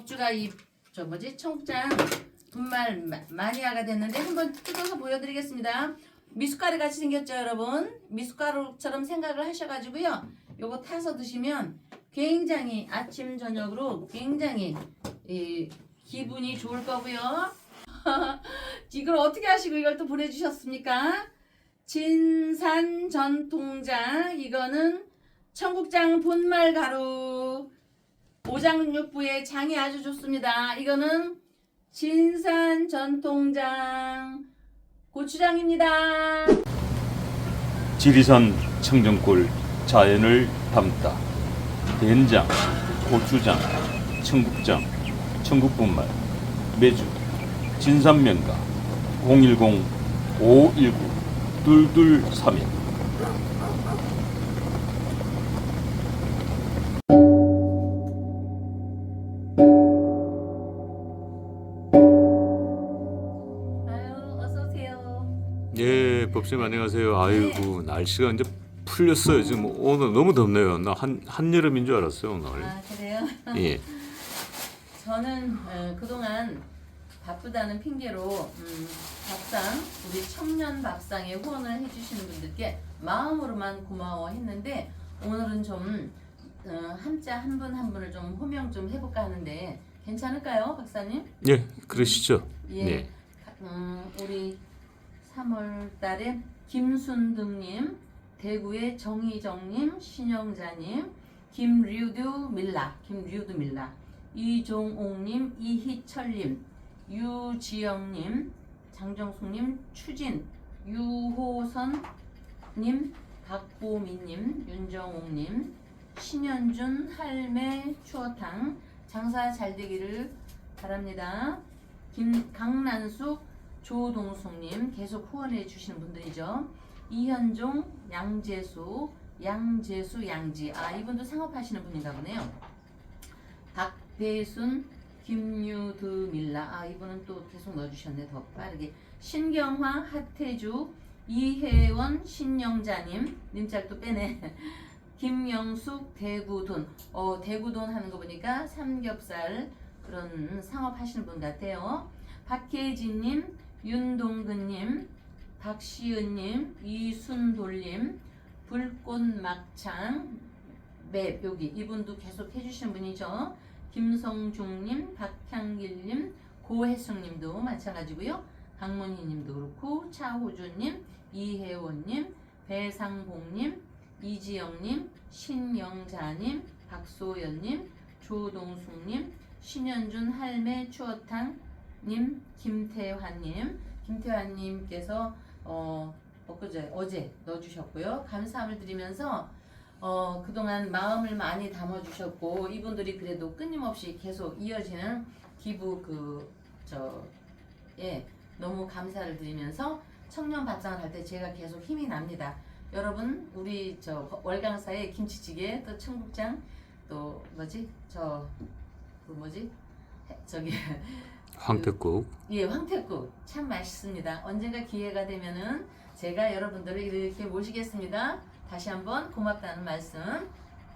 덕주가 이 저 뭐지 청국장 분말 마니아가 됐는데 한번 뜯어서 보여드리겠습니다. 미숫가루 같이 생겼죠, 여러분? 미숫가루처럼 생각을 하셔가지고요. 요거 타서 드시면 굉장히 아침 저녁으로 굉장히 기분이 좋을 거고요. 이걸 어떻게 하시고 이걸 또 보내주셨습니까? 진산 전통장, 이거는 청국장 분말 가루. 오장육부의 장이 아주 좋습니다. 이거는 진산 전통장 고추장입니다. 지리산 청정골 자연을 담다 된장, 고추장, 청국장, 청국분말, 매주, 진산면가 010-519-2231. 아유, 어서 오세요. 예, 법사님 안녕하세요. 아이고 날씨가 이제 풀렸어요. 지금 오늘 너무 덥네요. 나 한여름인 줄 알았어요 오늘. 아, 그래요? 예. 저는 그동안 바쁘다는 핑계로 밥상, 우리 청년 밥상에 후원을 해주시는 분들께 마음으로만 고마워했는데 오늘은 좀 한자 한 분 한 분을 좀 호명 좀 해볼까 하는데 괜찮을까요, 박사님? 예, 그러시죠. 예. 네. 우리 3월 달에 김순등님, 대구의 정희정님, 신영자님, 김류두 밀라, 이종옥님, 이희철님, 유지영님, 장정숙님, 추진, 유호선님, 박보미님, 윤정옥님, 신현준, 할매, 추어탕, 장사 잘 되기를 바랍니다. 강난숙, 조동숙님 계속 후원해 주시는 분들이죠. 이현종, 양재수, 양지. 이분도 상업하시는 분인가 보네요. 박배순, 김유드 밀라. 이분은 또 계속 넣어주셨네. 더 빠르게. 신경화, 하태주, 이혜원, 신영자님. 님짤 또 빼네. 김영숙, 대구돈. 대구돈 하는 거 보니까 삼겹살 그런 상업하시는 분 같아요. 박혜진님, 윤동근님, 박시은님, 이순돌님, 불꽃막창, 맵 여기 이분도 계속 해주시는 분이죠. 김성중님, 박향길님, 고혜숙님도 마찬가지고요. 강문희님도 그렇고 차호주님, 이혜원님, 배상봉님, 이지영님, 신영자님, 박소연님, 조동숙님, 신현준, 할매, 추어탕님, 김태환님께서 어제 넣어주셨고요. 감사함을 드리면서 그동안 마음을 많이 담아주셨고 이분들이 그래도 끊임없이 계속 이어지는 기부 너무 감사를 드리면서 청년 밥상을 할 때 제가 계속 힘이 납니다. 여러분 우리 월강사의 김치찌개 또 청국장 또 황태국. 예, 황태국 참 맛있습니다. 언젠가 기회가 되면은 제가 여러분들을 이렇게 모시겠습니다. 다시 한번 고맙다는 말씀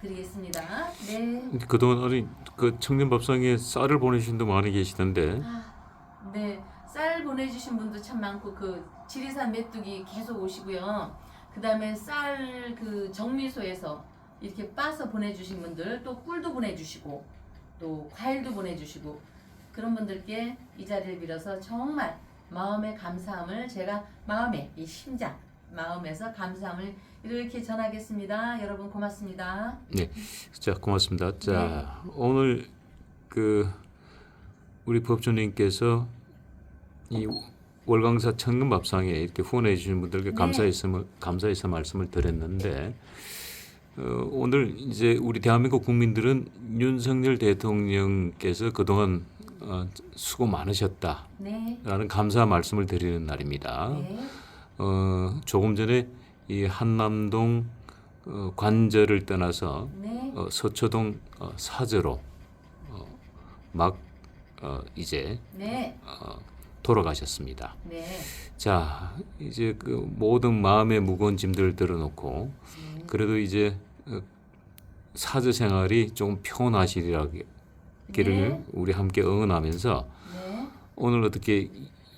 드리겠습니다. 네. 그동안 그 청년밥상에 쌀을 보내주신 분 많이 계시던데. 네, 쌀 보내주신 분도 참 많고 지리산 메뚜기 계속 오시고요. 그 다음에 쌀 정미소에서 이렇게 빠서 보내주신 분들 또 꿀도 보내주시고 또 과일도 보내주시고 그런 분들께 이 자리를 빌어서 정말 마음의 감사함을 제가 이 심장 마음에서 감사함을 이렇게 전하겠습니다. 여러분 고맙습니다. 네, 자 고맙습니다. 자 오늘 우리 법조님께서 이 월강사 청년밥상에 이렇게 후원해 주신 분들께 감사해서 말씀을 드렸는데 오늘 이제 우리 대한민국 국민들은 윤석열 대통령께서 그동안 수고 많으셨다라는 감사 말씀을 드리는 날입니다. 네. 조금 전에 이 한남동 관저를 떠나서 서초동 사저로 이제 돌아가셨습니다. 네. 자, 이제 모든 마음의 무거운 짐들을 들어놓고 그래도 이제 사저 생활이 조금 평온하시리라고 네. 우리 함께 응원하면서 네. 오늘 어떻게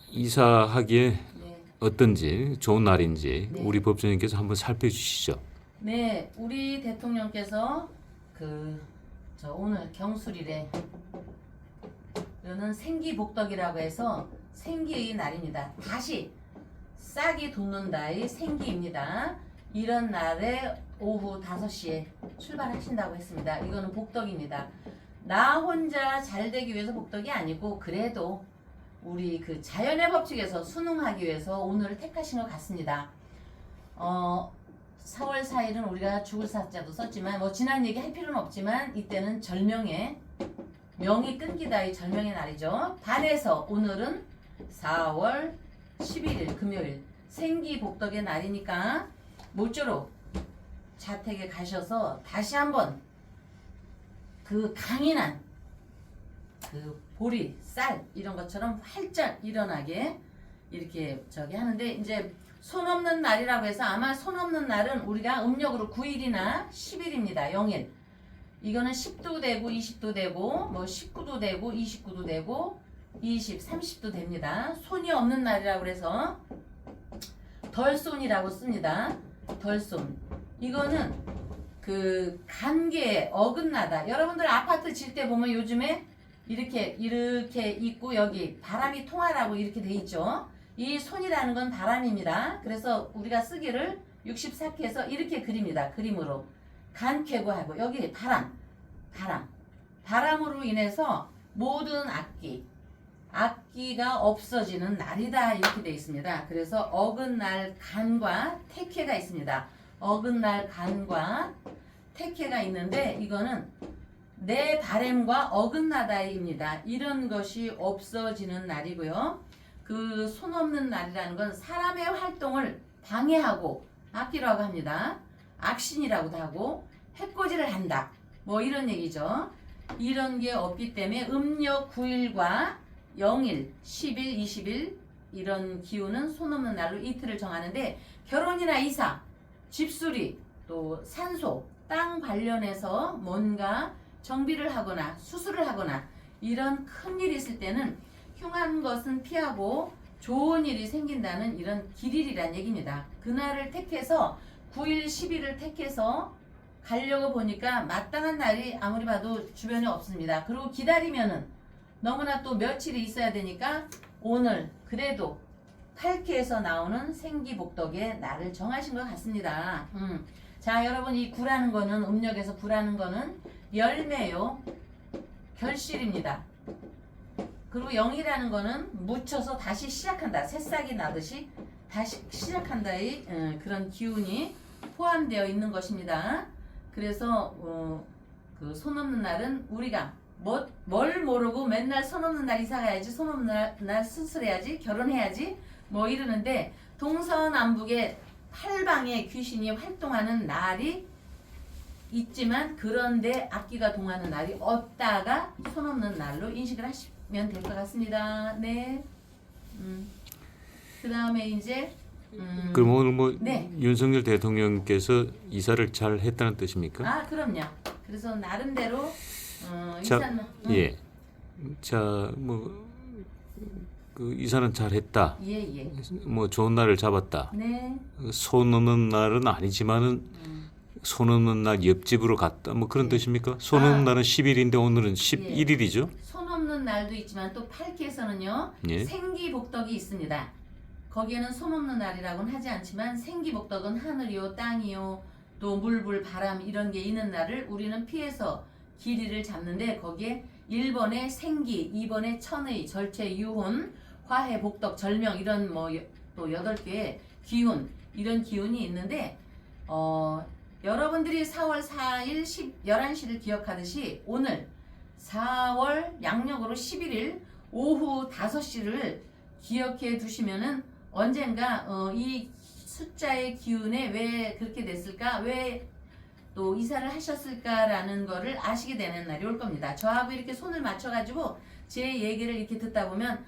이사하기에 네. 어떤지 좋은 날인지 네. 우리 법조님께서 한번 살펴주시죠. 네, 우리 대통령께서 저 오늘 경술일에 이거는 생기복덕이라고 해서 생기의 날입니다. 다시 싹이 돋는다의 생기입니다. 이런 날에 오후 5시에 출발하신다고 했습니다. 이거는 복덕입니다. 나 혼자 잘 되기 위해서 복덕이 아니고 그래도 우리 그 자연의 법칙에서 순응하기 위해서 오늘을 택하신 것 같습니다. 4월 4일은 우리가 죽을 사자도 썼지만 뭐 지난 얘기 할 필요는 없지만 이때는 절명의 명이 끊기다의 절명의 날이죠. 반해서 오늘은 4월 11일 금요일 생기복덕의 날이니까 모쪼록 자택에 가셔서 다시 한번 그 강인한 그 보리, 쌀 이런 것처럼 활짝 일어나게 이렇게 저기 하는데 이제 손 없는 날이라고 해서 아마 손 없는 날은 우리가 음력으로 9일이나 10일입니다. 0일. 이거는 10도 되고 20도 되고 뭐 19도 되고 29도 되고 20, 30도 됩니다. 손이 없는 날이라고 그래서 덜손이라고 씁니다. 덜손. 이거는 그 관계에 어긋나다. 여러분들 아파트 질 때 보면 요즘에 이렇게 있고 여기 바람이 통하라고 이렇게 돼 있죠. 이 손이라는 건 바람입니다. 그래서 우리가 쓰기를 64캐에서 이렇게 그립니다. 그림으로. 간쾌고하고 여기 바람으로 인해서 모든 악기가 없어지는 날이다 이렇게 되어 있습니다. 그래서 어긋날 간과 택해가 있습니다. 어긋날 간과 택해가 있는데 이거는 내 바램과 어긋나다입니다. 이런 것이 없어지는 날이고요. 그 손 없는 날이라는 건 사람의 활동을 방해하고 악기라고 합니다. 악신이라고도 하고 해코지를 한다. 뭐 이런 얘기죠. 이런 게 없기 때문에 음력 9일과 0일, 10일, 20일 이런 기운은 손 없는 날로 이틀을 정하는데 결혼이나 이사, 집수리, 또 산소, 땅 관련해서 뭔가 정비를 하거나 수술을 하거나 이런 큰 일이 있을 때는 흉한 것은 피하고 좋은 일이 생긴다는 이런 길일이란 얘기입니다. 그날을 택해서 9일, 10일을 택해서 가려고 보니까 마땅한 날이 아무리 봐도 주변에 없습니다. 그리고 기다리면은 너무나 또 며칠이 있어야 되니까 오늘 그래도 8기에서 나오는 생기복덕의 날을 정하신 것 같습니다. 자, 여러분 이 구라는 거는 음력에서 구라는 거는 열매요. 결실입니다. 그리고 0이라는 거는 묻혀서 다시 시작한다. 새싹이 나듯이 다시 시작한다의 그런 기운이 포함되어 있는 것입니다. 그래서 그 손 없는 날은 우리가 뭘 모르고 맨날 손 없는 날 이사 가야지, 손 없는 날 수술해야지, 결혼해야지 뭐 이러는데 동서남북에 8방에 귀신이 활동하는 날이 있지만 그런데 악기가 동하는 날이 없다가 손 없는 날로 인식을 하시면 될 것 같습니다. 네. 그 다음에 이제 그럼 오늘 뭐 네. 윤석열 대통령께서 이사를 잘 했다는 뜻입니까? 아 그럼요. 그래서 나름대로 자, 이사는 예. 자, 뭐 그 이사는 잘 했다. 예. 뭐 좋은 날을 잡았다. 네. 손 없는 날은 아니지만은 손 없는 날 옆집으로 갔다. 뭐 그런 네. 뜻입니까? 손 없는 날은 10일인데 오늘은 예. 11일이죠. 손 없는 날도 있지만 또 8기에서는요. 예. 생기복덕이 있습니다. 거기에는 손 없는 날이라고는 하지 않지만 생기복덕은 하늘이요 땅이요 또 물불 바람 이런 게 있는 날을 우리는 피해서 길이를 잡는데 거기에 1번의 생기, 2번의 천의, 절체, 유혼, 화해, 복덕, 절명 이런 뭐 또 8개의 기운 이런 기운이 있는데 여러분들이 4월 4일 11시를 기억하듯이 오늘 4월 양력으로 11일 오후 5시를 기억해 두시면은 언젠가 이 숫자의 기운에 왜 그렇게 됐을까? 왜 또 이사를 하셨을까라는 거를 아시게 되는 날이 올 겁니다. 저하고 이렇게 손을 맞춰가지고 제 얘기를 이렇게 듣다 보면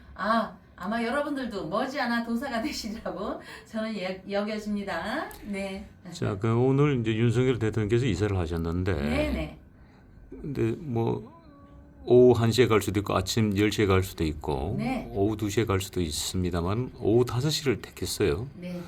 아마 여러분들도 머지않아 도사가 되시리라고 저는 여겨집니다. 네. 자, 그 오늘 이제 윤석열 대통령께서 이사를 하셨는데, 네네. 근데 뭐 오후 1시에 갈 수도 있고 아침 10시에 갈 수도 있고 네. 오후 2시에 갈 수도 있습니다만 오후 5시를 택했어요. 네.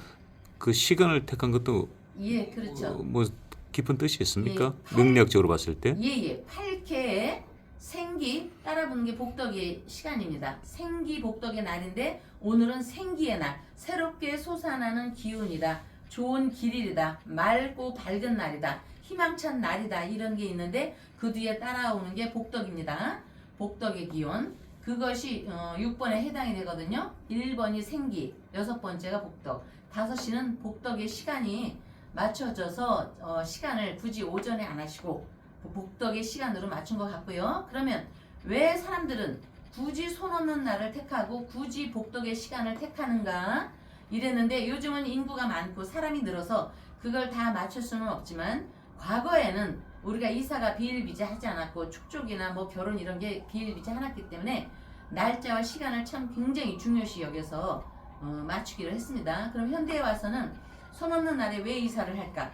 그 시간을 택한 것도 예, 그렇죠. 뭐 깊은 뜻이 있습니까? 예, 능력적으로 봤을 때? 예예. 8개의 생기 따라붙는 게 복덕의 시간입니다. 생기 복덕의 날인데 오늘은 생기의 날. 새롭게 솟아나는 기운이다. 좋은 길이다. 맑고 밝은 날이다. 희망찬 날이다. 이런 게 있는데 그 뒤에 따라오는 게 복덕입니다. 복덕의 기운. 그것이 6번에 해당이 되거든요. 1번이 생기, 6번째가 복덕. 5시는 복덕의 시간이 맞춰져서 시간을 굳이 오전에 안 하시고 복덕의 시간으로 맞춘 것 같고요. 그러면 왜 사람들은 굳이 손 없는 날을 택하고 굳이 복덕의 시간을 택하는가 이랬는데 요즘은 인구가 많고 사람이 늘어서 그걸 다 맞출 수는 없지만 과거에는 우리가 이사가 비일비재하지 않았고 축족이나 뭐 결혼 이런 게 비일비재하기 때문에 날짜와 시간을 참 굉장히 중요시 여겨서 맞추기로 했습니다. 그럼 현대에 와서는 손 없는 날에 왜 이사를 할까?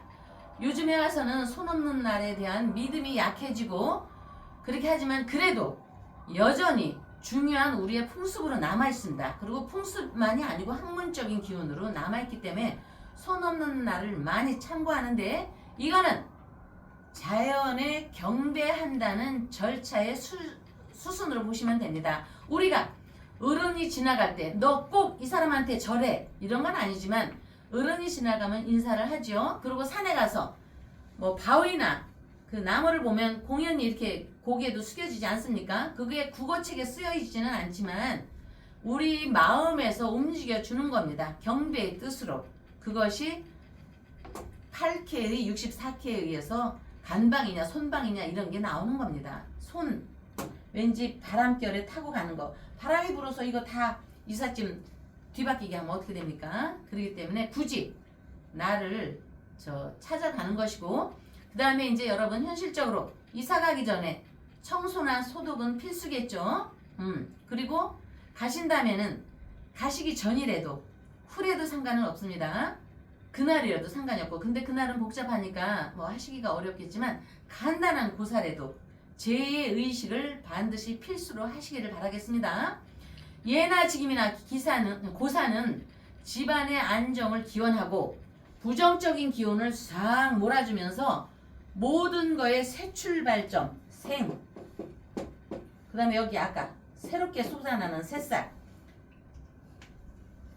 요즘에 와서는 손 없는 날에 대한 믿음이 약해지고 그렇게 하지만 그래도 여전히 중요한 우리의 풍습으로 남아 있습니다. 그리고 풍습만이 아니고 학문적인 기운으로 남아 있기 때문에 손 없는 날을 많이 참고하는데 이거는 자연에 경배한다는 절차의 수순으로 보시면 됩니다. 우리가 어른이 지나갈 때 너 꼭 이 사람한테 절해 이런 건 아니지만 어른이 지나가면 인사를 하죠. 그리고 산에 가서 뭐 바위나 그 나무를 보면 공연히 이렇게 고개도 숙여지지 않습니까? 그게 국어책에 쓰여 있지는 않지만 우리 마음에서 움직여 주는 겁니다. 경배의 뜻으로. 그것이 8K의 64K에 의해서 간방이냐 손방이냐 이런 게 나오는 겁니다. 손 왠지 바람결에 타고 가는 거. 바람이 불어서 이거 다 이삿짐 뒤바뀌게 하면 어떻게 됩니까? 그렇기 때문에 굳이 나를 찾아가는 것이고 그 다음에 이제 여러분 현실적으로 이사 가기 전에 청소나 소독은 필수겠죠. 그리고 가신다면은 가시기 전이라도 후래도 상관은 없습니다. 그날이라도 상관이 없고 근데 그날은 복잡하니까 뭐 하시기가 어렵겠지만 간단한 고사라도 제의 의식을 반드시 필수로 하시기를 바라겠습니다. 예나 지금이나 고사는 집안의 안정을 기원하고 부정적인 기운을 싹 몰아주면서 모든 거의 새 출발점, 생. 그 다음에 여기 아까 새롭게 솟아나는 새싹.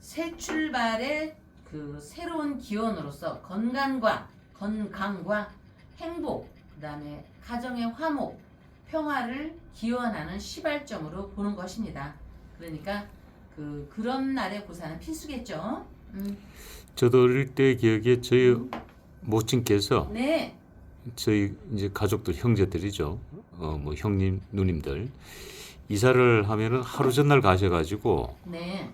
새 출발의 그 새로운 기원으로서 건강과 행복, 그 다음에 가정의 화목, 평화를 기원하는 시발점으로 보는 것입니다. 그러니까 그런 날의 고사는 필수겠죠. 저도 어릴 때 기억에 저희 모친께서 네. 저희 이제 가족들 형제들이죠. 뭐 형님 누님들 이사를 하면은 하루 전날 가셔가지고 네.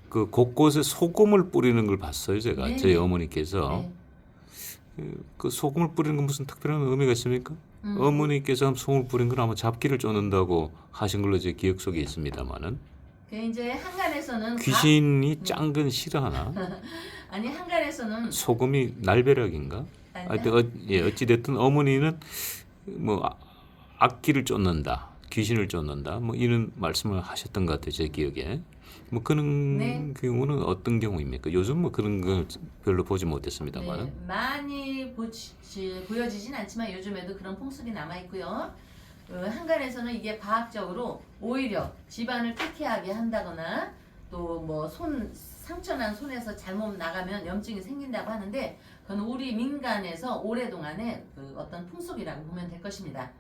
그 곳곳에 소금을 뿌리는 걸 봤어요. 제가 네. 저희 어머니께서 그 소금을 뿌리는 건 무슨 특별한 의미가 있습니까? 어머니께서 소금을 뿌린 건 아마 잡기를 쫓는다고 하신 걸로 제 기억 속에 있습니다만은 그 이제 한간에서는 귀신이 짠 건 싫어하나? 아니 한간에서는 소금이 날벼락인가? 하여튼 어찌 됐든 어머니는 뭐 악기를 쫓는다, 귀신을 쫓는다, 뭐 이런 말씀을 하셨던 것 같아요. 제 기억에. 뭐 그런 네. 경우는 어떤 경우입니까? 요즘 뭐 그런 걸 별로 보지 못했습니다만. 네, 많이 보여지진 않지만 요즘에도 그런 풍습이 남아 있고요. 한간에서는 이게 과학적으로 오히려 집안을 태케하게 한다거나 또 뭐 상처난 손에서 잘못 나가면 염증이 생긴다고 하는데 그건 우리 민간에서 오래동안의 그 어떤 풍속이라고 보면 될 것입니다.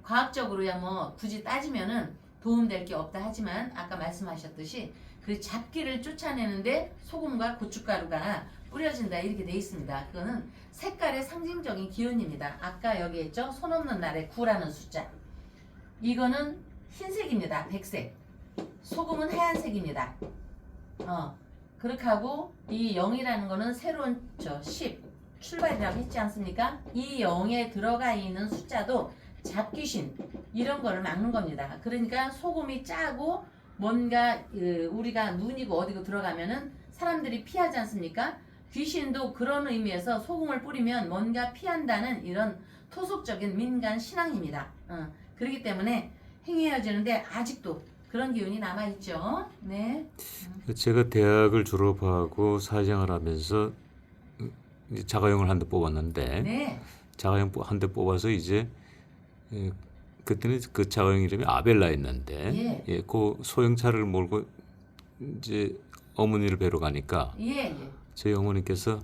과학적으로야 뭐 굳이 따지면은 도움될 게 없다 하지만 아까 말씀하셨듯이 그 잡기를 쫓아내는데 소금과 고춧가루가 뿌려진다 이렇게 돼 있습니다. 그거는 색깔의 상징적인 기운입니다. 아까 여기 했죠? 손 없는 날에 9라는 숫자. 이거는 흰색입니다. 백색. 소금은 하얀색입니다. 그렇게 하고 이 0이라는 거는 새로운 10 출발이라고 했지 않습니까? 이 0에 들어가 있는 숫자도 잡귀신 이런 거를 막는 겁니다. 그러니까 소금이 짜고 뭔가 우리가 눈이고 어디고 들어가면은 사람들이 피하지 않습니까? 귀신도 그런 의미에서 소금을 뿌리면 뭔가 피한다는 이런 토속적인 민간 신앙입니다. 그렇기 때문에 행해져지는데 아직도 그런 기운이 남아 있죠. 네. 제가 대학을 졸업하고 사회생활하면서 이제 자가용을 한 대 뽑았는데 네. 자가용 한 대 뽑아서 이제 예, 그때는 그 자가용 이름이 아벨라였는데 예. 예, 그 소형차를 몰고 이제 어머니를 뵈러 가니까 예, 예. 저희 어머니께서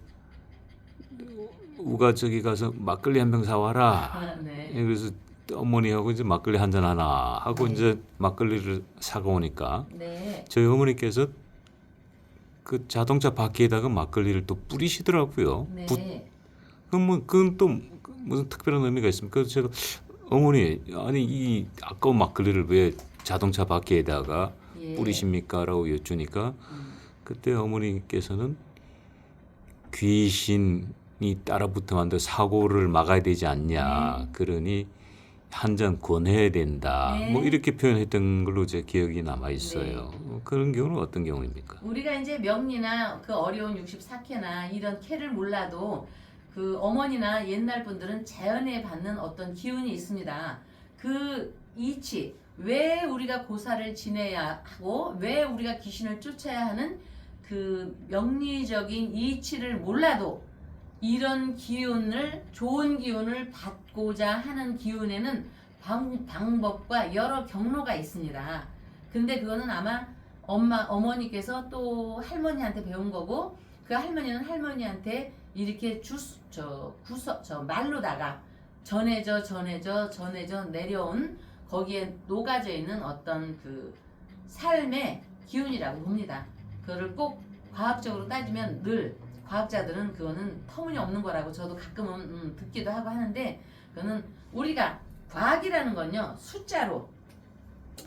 우가 저기 가서 막걸리 한 병 사와라. 아, 네. 예, 그래서 어머니하고 이제 막걸리 한 잔 하나 하고 네. 이제 막걸리를 사고 오니까 네. 저희 어머니께서 그 자동차 바퀴에다가 막걸리를 또 뿌리시더라고요. 네. 그건 또 무슨 특별한 의미가 있습니까? 그래서 제가 어머니 아니 이 아까운 막걸리를 왜 자동차 바퀴에다가 예. 뿌리십니까?라고 여쭈니까 음. 그때 어머니께서는 귀신이 따라붙으면 사고를 막아야 되지 않냐. 그러니 한 잔 권해야 된다. 네. 뭐 이렇게 표현했던 걸로 제 기억이 남아 있어요. 네. 그런 경우는 어떤 경우입니까? 우리가 이제 명리나 그 어려운 64캐나 이런 캐를 몰라도 그 어머니나 옛날 분들은 자연에 받는 어떤 기운이 있습니다. 그 이치, 왜 우리가 고사를 지내야 하고 왜 우리가 귀신을 쫓아야 하는 그 명리적인 이치를 몰라도 이런 기운을 좋은 기운을 받고자 하는 기운에는 방법과 여러 경로가 있습니다. 근데 그거는 아마 어머니께서 또 할머니한테 배운 거고 그 할머니는 할머니한테 이렇게 말로다가 전해져 내려온 거기에 녹아져 있는 어떤 그 삶의 기운이라고 봅니다. 그거를 꼭 과학적으로 따지면 늘 과학자들은 그거는 터무니없는 거라고 저도 가끔은 듣기도 하고 하는데 그거는 우리가 과학이라는 건요 숫자로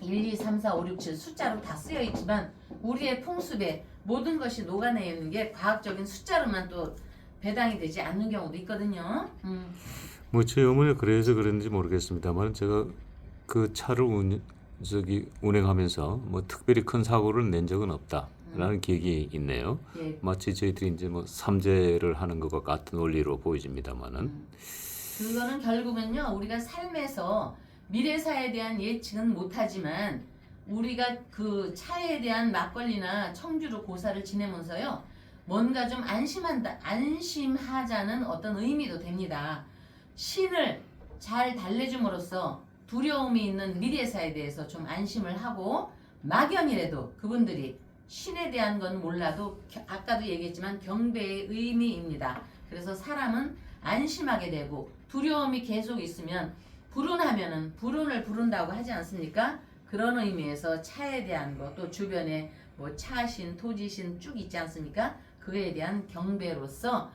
1, 2, 3, 4, 5, 6, 7 숫자로 다 쓰여 있지만 우리의 풍습에 모든 것이 녹아내어 있는 게 과학적인 숫자로만 또 배당이 되지 않는 경우도 있거든요. 뭐 저희 어머니가 그래서 그런지 모르겠습니다만 제가 그 차를 운행하면서 뭐 특별히 큰 사고를 낸 적은 없다라는 기억이 있네요. 예. 마치 저희들이 이제 뭐 삼재를 하는 것과 같은 원리로 보여집니다만은 그거는 결국은요 우리가 삶에서 미래사에 대한 예측은 못하지만 우리가 그 차에 대한 막걸리나 청주로 고사를 지내면서요 뭔가 좀 안심하자는 어떤 의미도 됩니다. 신을 잘 달래줌으로써 두려움이 있는 미래사에 대해서 좀 안심을 하고 막연이라도 그분들이 신에 대한 건 몰라도 아까도 얘기했지만 경배의 의미입니다. 그래서 사람은 안심하게 되고 두려움이 계속 있으면 불운하면은 불운을 부른다고 하지 않습니까? 그런 의미에서 차에 대한 것 또 주변에 뭐 차신, 토지신 쭉 있지 않습니까? 그에 대한 경배로서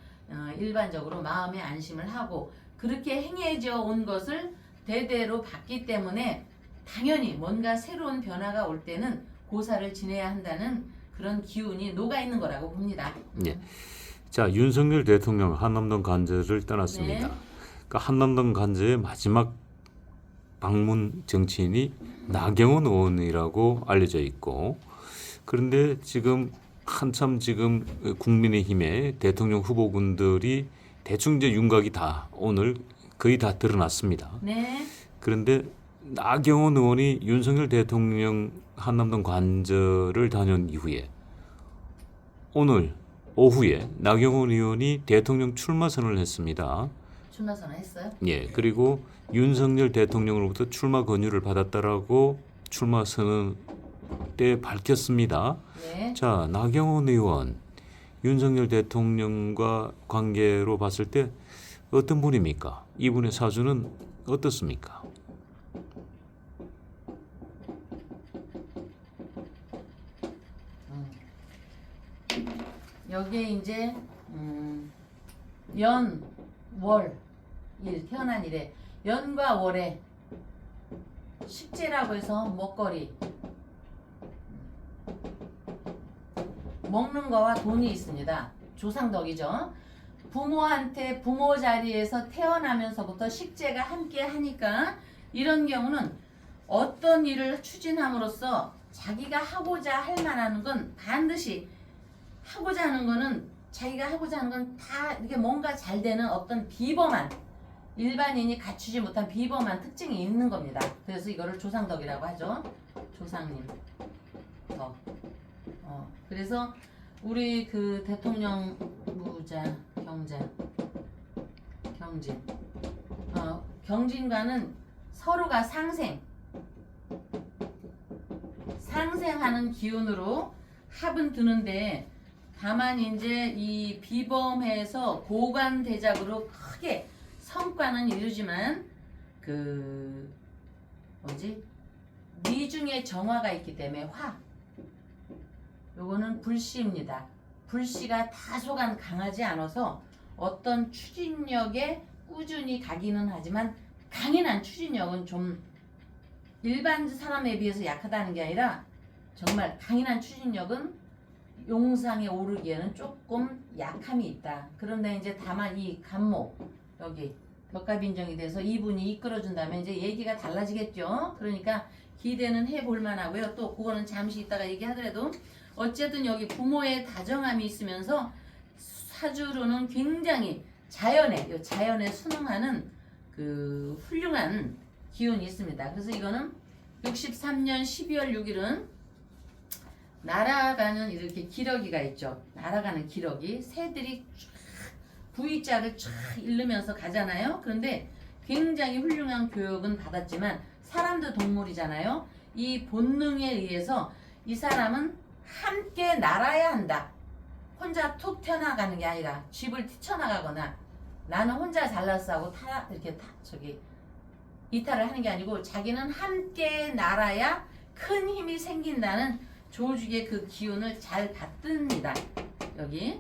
일반적으로 마음의 안심을 하고 그렇게 행해져 온 것을 대대로 봤기 때문에 당연히 뭔가 새로운 변화가 올 때는 고사를 지내야 한다는 그런 기운이 녹아 있는 거라고 봅니다. 예. 자, 윤석열 대통령 한남동 간저를 떠났습니다. 네. 그러니까 한남동 간저의 마지막 방문 정치인이 나경원 의원이라고 알려져 있고 그런데 지금 한참 지금 국민의힘의 대통령 후보군들이 대충 이제 윤곽이 다 오늘 거의 다 드러났습니다. 네. 그런데 나경원 의원이 윤석열 대통령 한남동 관저를 다녀온 이후에 오늘 오후에 나경원 의원이 대통령 출마 선언을 했습니다. 출마 선언했어요? 예, 그리고 윤석열 대통령으로부터 출마 권유를 받았다라고 출마 선언 때 밝혔습니다. 네. 자, 나경원 의원 윤석열 대통령과 관계로 봤을 때 어떤 분입니까? 이분의 사주는 어떻습니까? 여기에 이제 연, 월, 일 태어난 일에 연과 월에 식재라고 해서 먹거리 먹는 거와 돈이 있습니다. 조상덕이죠. 부모한테 부모 자리에서 태어나면서부터 식재가 함께 하니까 이런 경우는 어떤 일을 추진함으로써 자기가 하고자 할 만한 건 반드시 하고자 하는 거는 자기가 하고자 하는 건 다 이렇게 뭔가 잘 되는 어떤 비범한 일반인이 갖추지 못한 비범한 특징이 있는 겁니다. 그래서 이거를 조상덕이라고 하죠. 조상님 덕. 그래서 우리 그 대통령 무자 경진 경진과는 서로가 상생하는 기운으로 합은 드는데, 다만 이제 이 비범해서 고관대작으로 크게 성과는 이루지만 그 미중에 정화가 있기 때문에 요거는 불씨입니다. 불씨가 다소간 강하지 않아서 어떤 추진력에 꾸준히 가기는 하지만 강인한 추진력은 좀 일반 사람에 비해서 약하다는 게 아니라 정말 강인한 추진력은 용상에 오르기에는 조금 약함이 있다. 그런데 이제 다만 이 간목 여기 벽갑인정이 돼서 이분이 이끌어준다면 이제 얘기가 달라지겠죠. 그러니까 기대는 해볼 만하고요. 또 그거는 잠시 있다가 얘기하더라도 어쨌든 여기 부모의 다정함이 있으면서 사주로는 굉장히 자연에 순응하는 그 훌륭한 기운이 있습니다. 그래서 이거는 63년 12월 6일은 날아가는 이렇게 기러기가 있죠. 날아가는 기러기, 새들이 V자를 쫙 잃으면서 가잖아요. 그런데 굉장히 훌륭한 교육은 받았지만 사람도 동물이잖아요. 이 본능에 의해서 이 사람은 함께 날아야 한다. 혼자 툭 튀어나가는 게 아니라 집을 뛰쳐나가거나 나는 혼자 잘났어 하고 이탈을 하는 게 아니고 자기는 함께 날아야 큰 힘이 생긴다는 조직의 그 기운을 잘 받듭니다. 여기.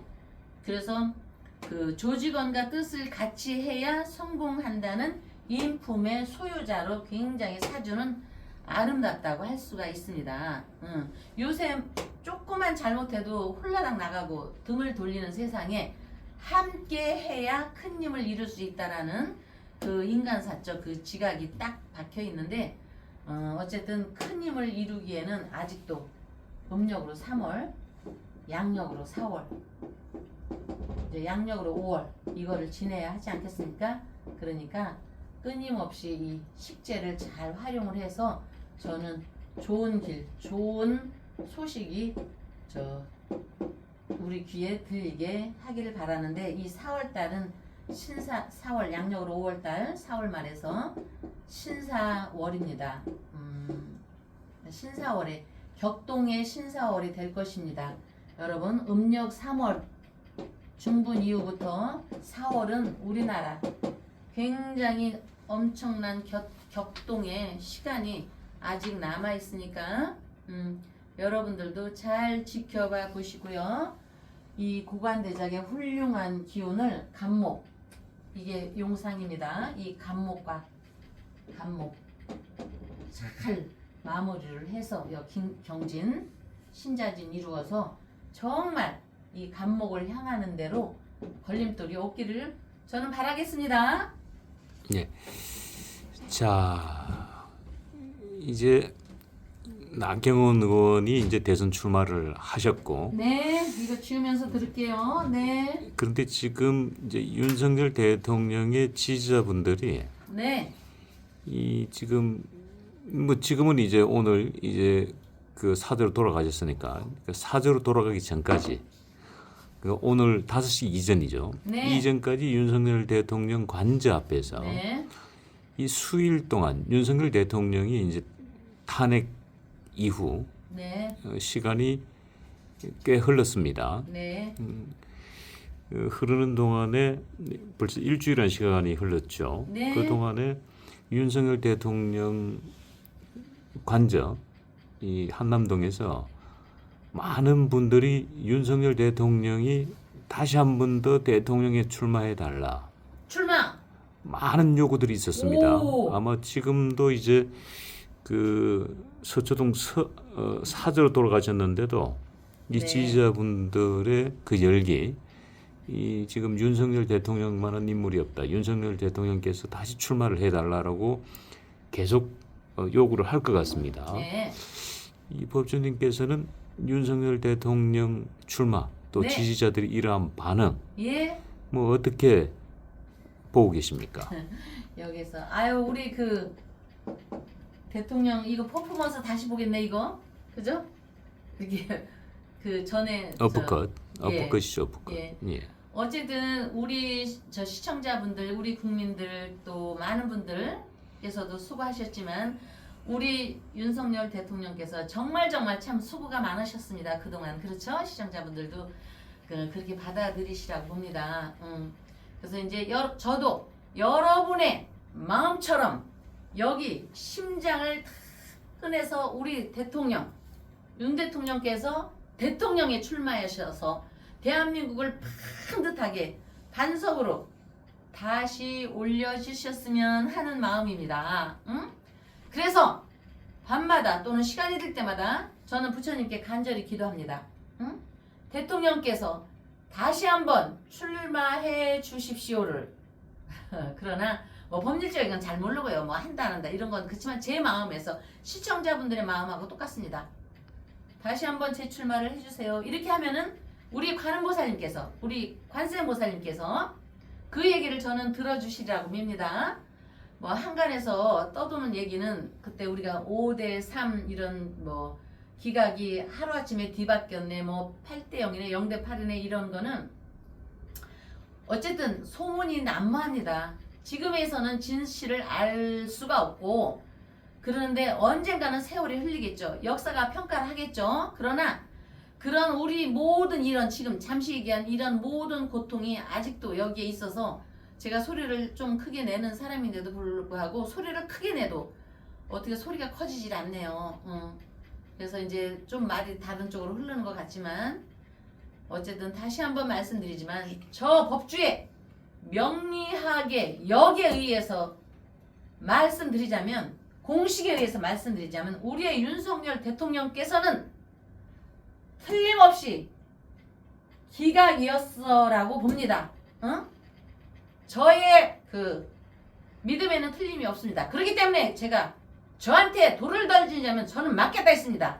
그래서 그 조직원과 뜻을 같이 해야 성공한다는 인품의 소유자로 굉장히 사주는 아름답다고 할 수가 있습니다. 요새 조금만 잘못해도 홀라당 나가고 등을 돌리는 세상에 함께 해야 큰 힘을 이룰 수 있다라는 그 인간사적 그 지각이 딱 박혀 있는데, 어쨌든 큰 힘을 이루기에는 아직도 음력으로 3월, 양력으로 4월, 이제 양력으로 5월 이거를 지내야 하지 않겠습니까? 그러니까 끊임없이 이 식재를 잘 활용을 해서 저는 좋은 길, 좋은 소식이 우리 귀에 들리게 하기를 바라는데, 이 4월달은 4월 양력으로 5월달 4월 말에서 신사월입니다. 신사월에 격동의 신사월이 될 것입니다. 여러분, 음력 3월 중분 이후부터 4월은 우리나라 굉장히 엄청난 격동의 시간이 아직 남아 있으니까 여러분들도 잘 지켜봐 보시고요. 이 고관대작의 훌륭한 기운을 간목, 이게 용상입니다. 이 간목 잘 마무리를 해서 경진 신자진 이루어서 정말 이 간목을 향하는 대로 걸림돌이 없기를 저는 바라겠습니다. 예. 자, 이제 나경원 의원이 이제 대선 출마를 하셨고, 네, 이거 지우면서 들을게요. 네. 그런데 지금 이제 윤석열 대통령의 지지자분들이 네. 이 지금은 이제 오늘 이제 그 사저로 돌아가셨으니까 그 사저로 돌아가기 전까지, 그 오늘 5시 이전이죠. 네. 이전까지 윤석열 대통령 관저 앞에서 네. 이 수일 동안 윤석열 대통령이 이제 탄핵 이후 네. 시간이 꽤 흘렀습니다. 네. 흐르는 동안에 벌써 일주일이라는 시간이 흘렀죠. 네. 그 동안에 윤석열 대통령 관저 이 한남동에서 많은 분들이 윤석열 대통령이 다시 한 번 더 대통령에 출마해 달라, 출마. 많은 요구들이 있었습니다. 오. 아마 지금도 이제 그 서초동 사저로 돌아가셨는데도 이 네. 지지자분들의 그 열기, 이 지금 윤석열 대통령만한 인물이 없다, 윤석열 대통령께서 다시 출마를 해달라고 계속 요구를 할 것 같습니다. 네. 이 법조님께서는 윤석열 대통령 출마, 또 네. 지지자들이 이러한 반응, 예. 뭐 어떻게 보고 계십니까? 여기서 아유 우리 그 대통령 이거 퍼포먼스 다시 보겠네 이거 그죠? 이게 그 전에 어퍼컷, 예. 어퍼컷이죠, 어퍼컷. 예. 예. 어쨌든 우리 저 시청자분들, 우리 국민들 또 많은 분들께서도 수고하셨지만 우리 윤석열 대통령께서 정말 참 수고가 많으셨습니다. 그동안 그렇죠? 시청자분들도 그렇게 받아들이시라고 봅니다. 그래서 이제 저도 여러분의 마음처럼 여기 심장을 다 꺼내서 우리 대통령 윤 대통령께서 대통령에 출마하셔서 대한민국을 반듯하게 반석으로 다시 올려주셨으면 하는 마음입니다. 응? 그래서 밤마다 또는 시간이 될 때마다 저는 부처님께 간절히 기도합니다. 응? 대통령께서 다시 한번 출마해 주십시오를 그러나 뭐 법률적인 건 잘 모르고요. 뭐 한다 안 한다 이런 건 그렇지만 제 마음에서 시청자분들의 마음하고 똑같습니다. 다시 한번 재출마를 해주세요. 이렇게 하면은 우리 관음보살님께서 우리 관세음보살님께서 그 얘기를 저는 들어주시라고 밉니다. 뭐 한간에서 떠도는 얘기는 그때 우리가 5대3 이런 뭐 기각이 하루아침에 뒤바뀌었네 뭐 8대0이네 0대8이네 이런 거는 어쨌든 소문이 난무합니다. 지금에서는 진실을 알 수가 없고 그러는데 언젠가는 세월이 흘리겠죠. 역사가 평가를 하겠죠. 그러나 그런 우리 모든 이런 지금 잠시 얘기한 이런 모든 고통이 아직도 여기에 있어서 제가 소리를 좀 크게 내는 사람인데도 불구하고 소리를 크게 내도 어떻게 소리가 커지질 않네요. 그래서 이제 좀 말이 다른 쪽으로 흐르는 것 같지만 어쨌든 다시 한번 말씀드리지만 저 법주에 명리학의 역에 의해서 말씀드리자면 공식에 의해서 말씀드리자면 우리의 윤석열 대통령께서는 틀림없이 기각이었어라고 봅니다. 저의 그 믿음에는 틀림이 없습니다. 그렇기 때문에 제가 저한테 돌을 던지자면 저는 맞겠다 했습니다.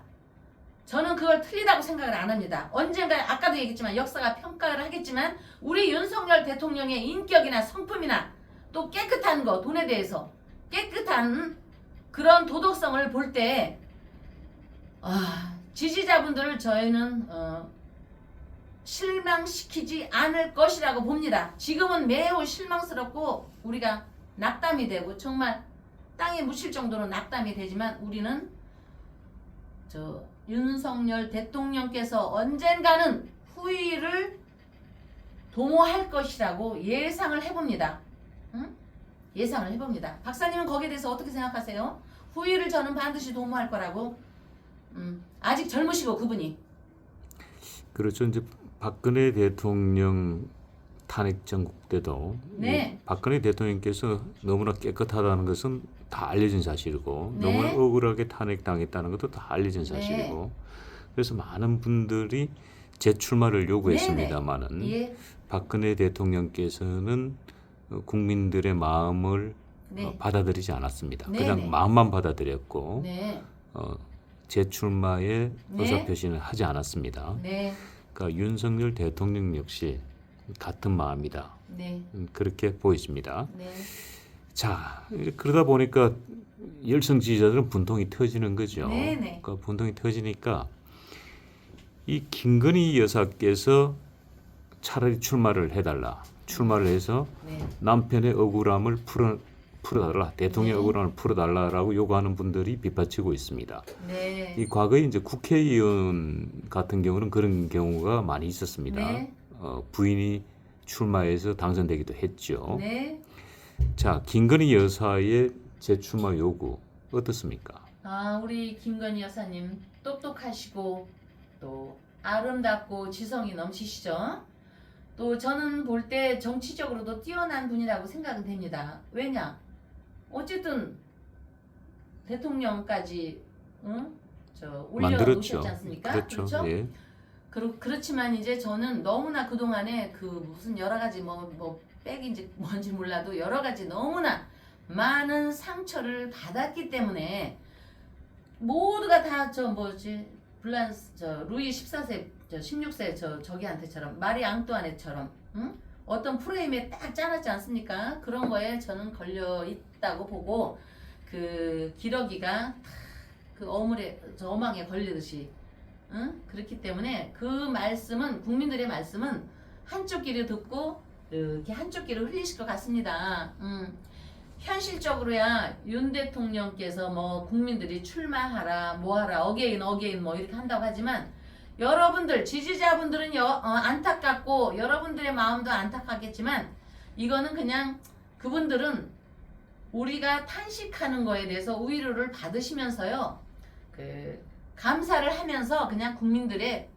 저는 그걸 틀리다고 생각을 안 합니다. 언젠가 아까도 얘기했지만 역사가 평가를 하겠지만 우리 윤석열 대통령의 인격이나 성품이나 또 깨끗한 거 돈에 대해서 깨끗한 그런 도덕성을 볼 때 지지자분들을 저희는 실망시키지 않을 것이라고 봅니다. 지금은 매우 실망스럽고 우리가 낙담이 되고 정말 땅에 묻힐 정도로 낙담이 되지만 우리는 저 윤석열 대통령께서 언젠가는 후위를 도모할 것이라고 예상을 해봅니다. 예상을 해봅니다. 박사님은 거기에 대해서 어떻게 생각하세요? 후위를 저는 반드시 도모할 거라고. 아직 젊으시고 그분이. 그렇죠. 이제 박근혜 대통령 탄핵 전국 때도 네. 박근혜 대통령께서 너무나 깨끗하다는 것은 다 알려진 사실이고 네. 너무나 억울하게 탄핵당했다는 것도 다 알려진 사실이고 네. 그래서 많은 분들이 재출마를 요구했습니다마는 예. 박근혜 대통령께서는 국민들의 마음을 네. 받아들이지 않았습니다. 네, 그냥 네. 마음만 받아들였고 네. 재출마의 네. 의사표시는 하지 않았습니다. 네. 그러니까 윤석열 대통령 역시 같은 마음이다. 네. 그렇게 보여집니다. 네. 자, 그러다 보니까 열성 지지자들은 분통이 터지는 거죠. 네, 네. 그러니까 분통이 터지니까 이 김건희 여사께서 차라리 출마를 해달라. 출마를 해서 네. 남편의 억울함을 풀어달라. 대통령 네. 억울함을 풀어달라라고 요구하는 분들이 빗받치고 있습니다. 네. 이 과거에 이제 국회의원 같은 경우는 그런 경우가 많이 있었습니다. 네. 부인이 출마해서 당선되기도 했죠. 네. 자, 김건희 여사의 재출마 요구 어떻습니까? 우리 김건희 여사님 똑똑하시고 또 아름답고 지성이 넘치시죠. 또 저는 볼 때 정치적으로도 뛰어난 분이라고 생각은 됩니다. 왜냐? 어쨌든 대통령까지 만들었죠. 올려놓으셨지 않습니까? 그렇죠. 예. 그렇지만 이제 저는 너무나 그동안에 그 무슨 여러 가지 뭐 백인지 뭔지 몰라도 여러 가지 너무나 많은 상처를 받았기 때문에 모두가 다 루이 14세 16세 저기한테처럼 마리 앙뚜아네처럼 어떤 프레임에 딱 짜놨지 않습니까? 그런 거에 저는 걸려 있다고 보고 그 기러기가 그 어물에 저망에 걸리듯이 응? 그렇기 때문에 그 말씀은 국민들의 말씀은 한쪽 귀를 듣고 이렇게 한쪽 귀를 흘리실 것 같습니다. 현실적으로야 윤 대통령께서 뭐 국민들이 출마하라 뭐하라 어게인 뭐 이렇게 한다고 하지만 여러분들 지지자분들은 안타깝고 여러분들의 마음도 안타깝겠지만 이거는 그냥 그분들은 우리가 탄식하는 거에 대해서 위로를 받으시면서요 그 감사를 하면서 그냥 국민들의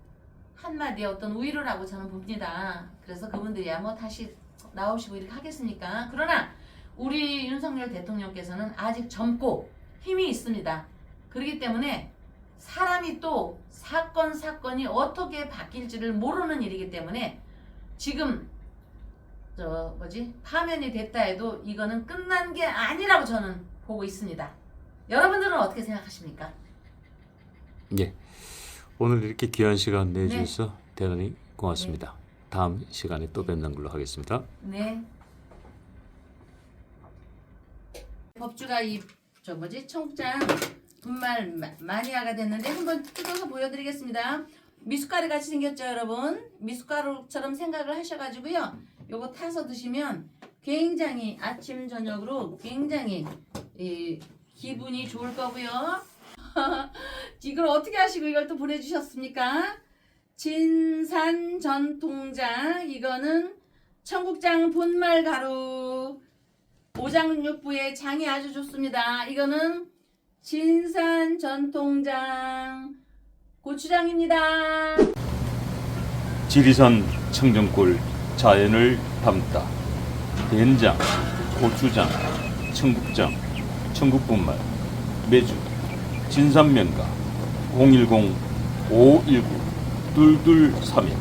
한마디의 어떤 위로라고 저는 봅니다. 그래서 그분들이야 뭐 다시 나오시고 이렇게 하겠습니까? 그러나 우리 윤석열 대통령께서는 아직 젊고 힘이 있습니다. 그렇기 때문에 사람이 또 사건이 어떻게 바뀔지를 모르는 일이기 때문에 지금 파면이 됐다 해도 이거는 끝난 게 아니라고 저는 보고 있습니다. 여러분들은 어떻게 생각하십니까? 예. 오늘 이렇게 귀한 시간 내주셔서 대단히 고맙습니다. 다음 시간에 또 뵙는 걸로 하겠습니다. 네. 법주가 청국장 분말 마니아가 됐는데 한번 뜯어서 보여드리겠습니다. 미숫가루 같이 생겼죠, 여러분? 미숫가루처럼 생각을 하셔가지고요. 요거 타서 드시면 굉장히 아침 저녁으로 굉장히 기분이 좋을 거고요. 이걸 어떻게 하시고 이걸 또 보내주셨습니까? 진산 전통장 이거는 청국장 분말 가루 오장육부의 장이 아주 좋습니다. 이거는 진산 전통장 고추장입니다. 지리산 청정골 자연을 담다 된장, 고추장, 청국장, 청국분말, 매주, 진산면가 010-519-2231